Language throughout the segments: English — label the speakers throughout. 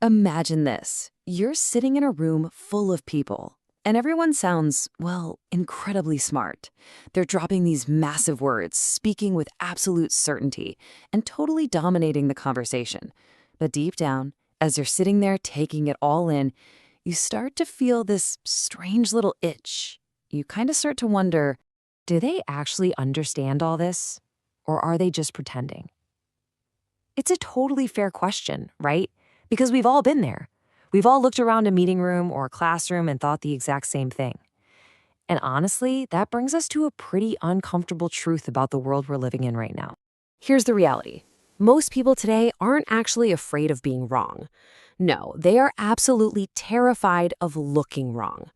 Speaker 1: Imagine this. You're sitting in a room full of people, and everyone sounds, well, incredibly smart. They're dropping these massive words, speaking with absolute certainty, and totally dominating the conversation. But deep down, as you're sitting there taking it all in, you start to feel this strange little itch. You kind of start to wonder, do they actually understand all this? Or are they just pretending? It's a totally fair question, right? Because we've all been there. We've all looked around a meeting room or a classroom and thought the exact same thing. And honestly, that brings us to a pretty uncomfortable truth about the world we're living in right now. Here's the reality. Most people today aren't actually afraid of being wrong. No, they are absolutely terrified of looking wrong.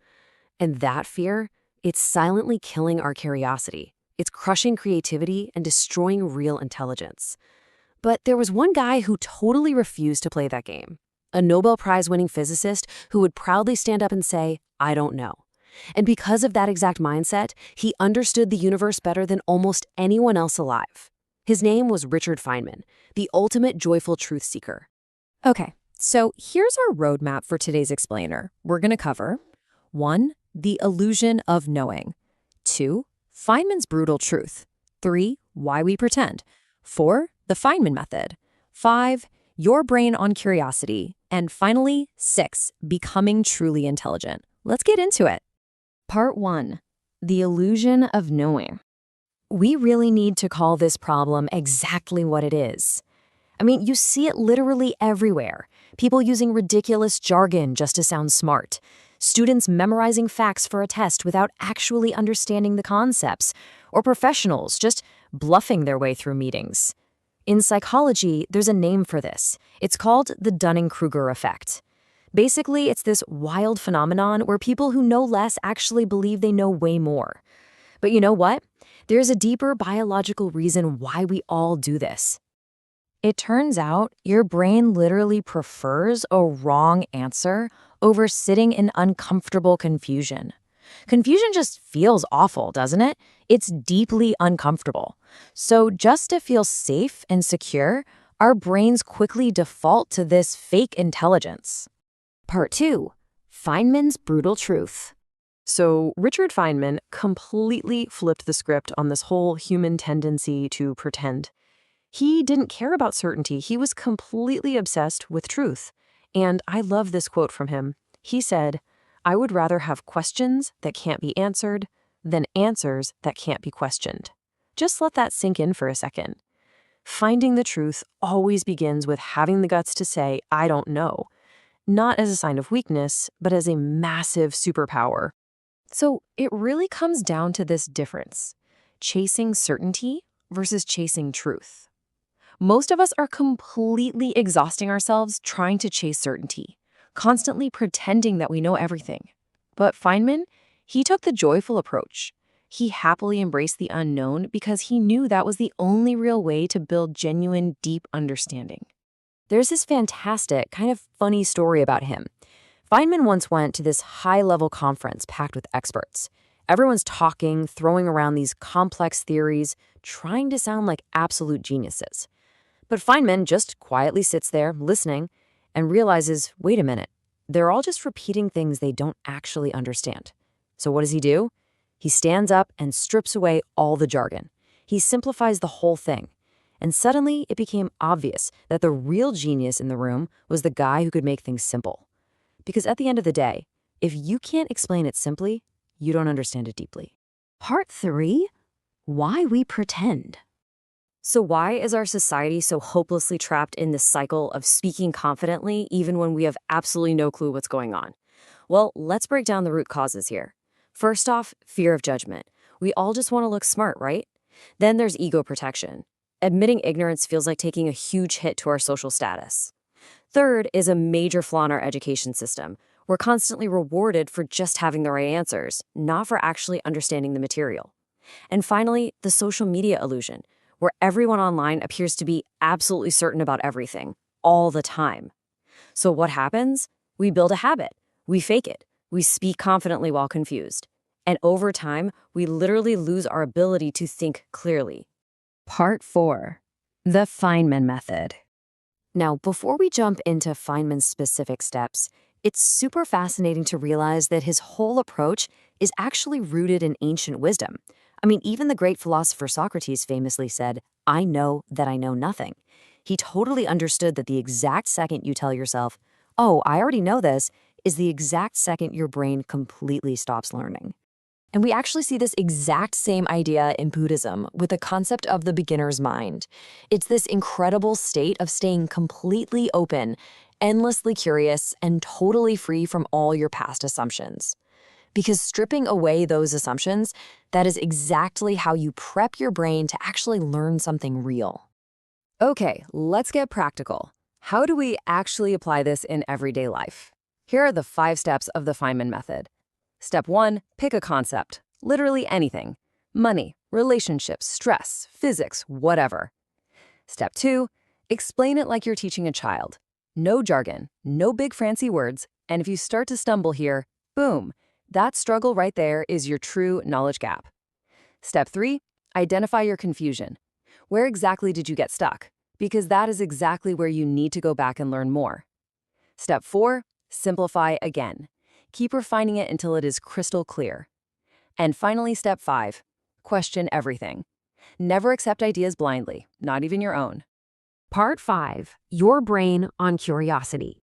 Speaker 1: And that fear, it's silently killing our curiosity. It's crushing creativity and destroying real intelligence. But there was one guy who totally refused to play that game. A Nobel Prize-winning physicist who would proudly stand up and say, "I don't know." And because of that exact mindset, he understood the universe better than almost anyone else alive. His name was Richard Feynman, the ultimate joyful truth seeker. Okay, so here's our roadmap for today's explainer. We're going to cover 1. The illusion of knowing. 2. Feynman's brutal truth. 3. Why we pretend. 4. The Feynman method. 5. Your brain on curiosity. And finally, 6. Becoming truly intelligent. Let's get into it. Part 1. The illusion of knowing. We really need to call this problem exactly what it is. I mean, you see it literally everywhere. People using ridiculous jargon just to sound smart. Students memorizing facts for a test without actually understanding the concepts. Or professionals just bluffing their way through meetings. In psychology, there's a name for this. It's called the Dunning-Kruger effect. Basically, it's this wild phenomenon where people who know less actually believe they know way more. But you know what? There's a deeper biological reason why we all do this. It turns out your brain literally prefers a wrong answer over sitting in uncomfortable confusion. Confusion just feels awful, doesn't it? It's deeply uncomfortable. So just to feel safe and secure, our brains quickly default to this fake intelligence. Part 2. Feynman's brutal truth. So Richard Feynman completely flipped the script on this whole human tendency to pretend. He didn't care about certainty. He was completely obsessed with truth. And I love this quote from him. He said, "I would rather have questions that can't be answered than answers that can't be questioned." Just let that sink in for a second. Finding the truth always begins with having the guts to say, "I don't know," not as a sign of weakness, but as a massive superpower. So it really comes down to this difference: chasing certainty versus chasing truth. Most of us are completely exhausting ourselves trying to chase certainty, constantly pretending that we know everything. But Feynman, he took the joyful approach. He happily embraced the unknown because he knew that was the only real way to build genuine, deep understanding. There's this fantastic, kind of funny story about him. Feynman once went to this high-level conference packed with experts. Everyone's talking, throwing around these complex theories, trying to sound like absolute geniuses. But Feynman just quietly sits there, listening, and realizes, wait a minute, they're all just repeating things they don't actually understand. So what does he do? He stands up and strips away all the jargon. He simplifies the whole thing. And suddenly, it became obvious that the real genius in the room was the guy who could make things simple. Because at the end of the day, if you can't explain it simply, you don't understand it deeply. Part 3. Why we pretend. So why is our society so hopelessly trapped in this cycle of speaking confidently even when we have absolutely no clue what's going on? Well, let's break down the root causes here. First off, fear of judgment. We all just want to look smart, right? Then there's ego protection. Admitting ignorance feels like taking a huge hit to our social status. Third is a major flaw in our education system. We're constantly rewarded for just having the right answers, not for actually understanding the material. And finally, the social media illusion, where everyone online appears to be absolutely certain about everything, all the time. So what happens? We build a habit. We fake it. We speak confidently while confused. And over time, we literally lose our ability to think clearly. Part 4. The Feynman method. Now, before we jump into Feynman's specific steps, it's super fascinating to realize that his whole approach is actually rooted in ancient wisdom. I mean, even the great philosopher Socrates famously said, "I know that I know nothing." He totally understood that the exact second you tell yourself, "Oh, I already know this," is the exact second your brain completely stops learning. And we actually see this exact same idea in Buddhism with the concept of the beginner's mind. It's this incredible state of staying completely open, endlessly curious, and totally free from all your past assumptions. Because stripping away those assumptions, that is exactly how you prep your brain to actually learn something real. Okay, let's get practical. How do we actually apply this in everyday life? Here are the 5 steps of the Feynman method. Step 1, pick a concept, literally anything. Money, relationships, stress, physics, whatever. Step 2, explain it like you're teaching a child. No jargon, no big fancy words, and if you start to stumble here, boom, that struggle right there is your true knowledge gap. Step 3, identify your confusion. Where exactly did you get stuck? Because that is exactly where you need to go back and learn more. Step 4, simplify again. Keep refining it until it is crystal clear. And finally, step 5, question everything. Never accept ideas blindly, not even your own. Part 5, your brain on curiosity.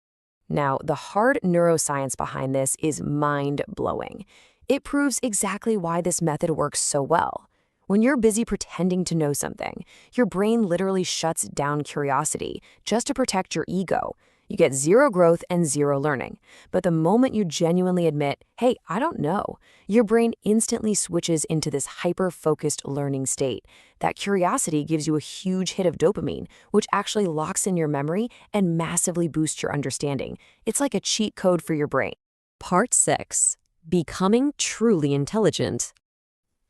Speaker 1: Now, the hard neuroscience behind this is mind-blowing. It proves exactly why this method works so well. When you're busy pretending to know something, your brain literally shuts down curiosity just to protect your ego. You get 0 growth and 0 learning. But the moment you genuinely admit, hey, I don't know, your brain instantly switches into this hyper-focused learning state. That curiosity gives you a huge hit of dopamine, which actually locks in your memory and massively boosts your understanding. It's like a cheat code for your brain. Part 6, becoming truly intelligent.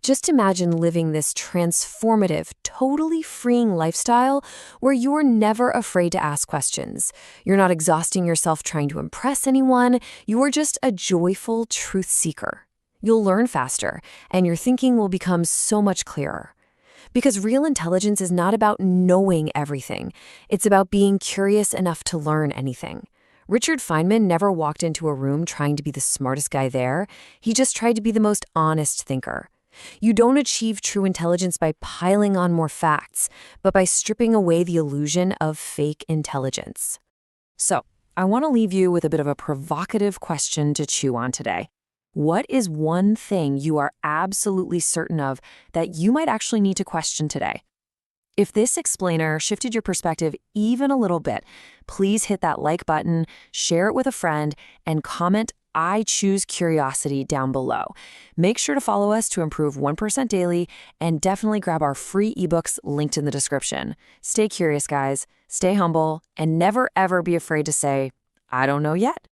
Speaker 1: Just imagine living this transformative, totally freeing lifestyle where you're never afraid to ask questions. You're not exhausting yourself trying to impress anyone. You're just a joyful truth seeker. You'll learn faster, and your thinking will become so much clearer. Because real intelligence is not about knowing everything. It's about being curious enough to learn anything. Richard Feynman never walked into a room trying to be the smartest guy there. He just tried to be the most honest thinker. You don't achieve true intelligence by piling on more facts, but by stripping away the illusion of fake intelligence. So, I want to leave you with a bit of a provocative question to chew on today. What is one thing you are absolutely certain of that you might actually need to question today? If this explainer shifted your perspective even a little bit, please hit that like button, share it with a friend, and comment "I choose curiosity" down below. Make sure to follow us to improve 1% daily, and definitely grab our free ebooks linked in the description. Stay curious, guys. Stay humble, and never ever be afraid to say, "I don't know yet."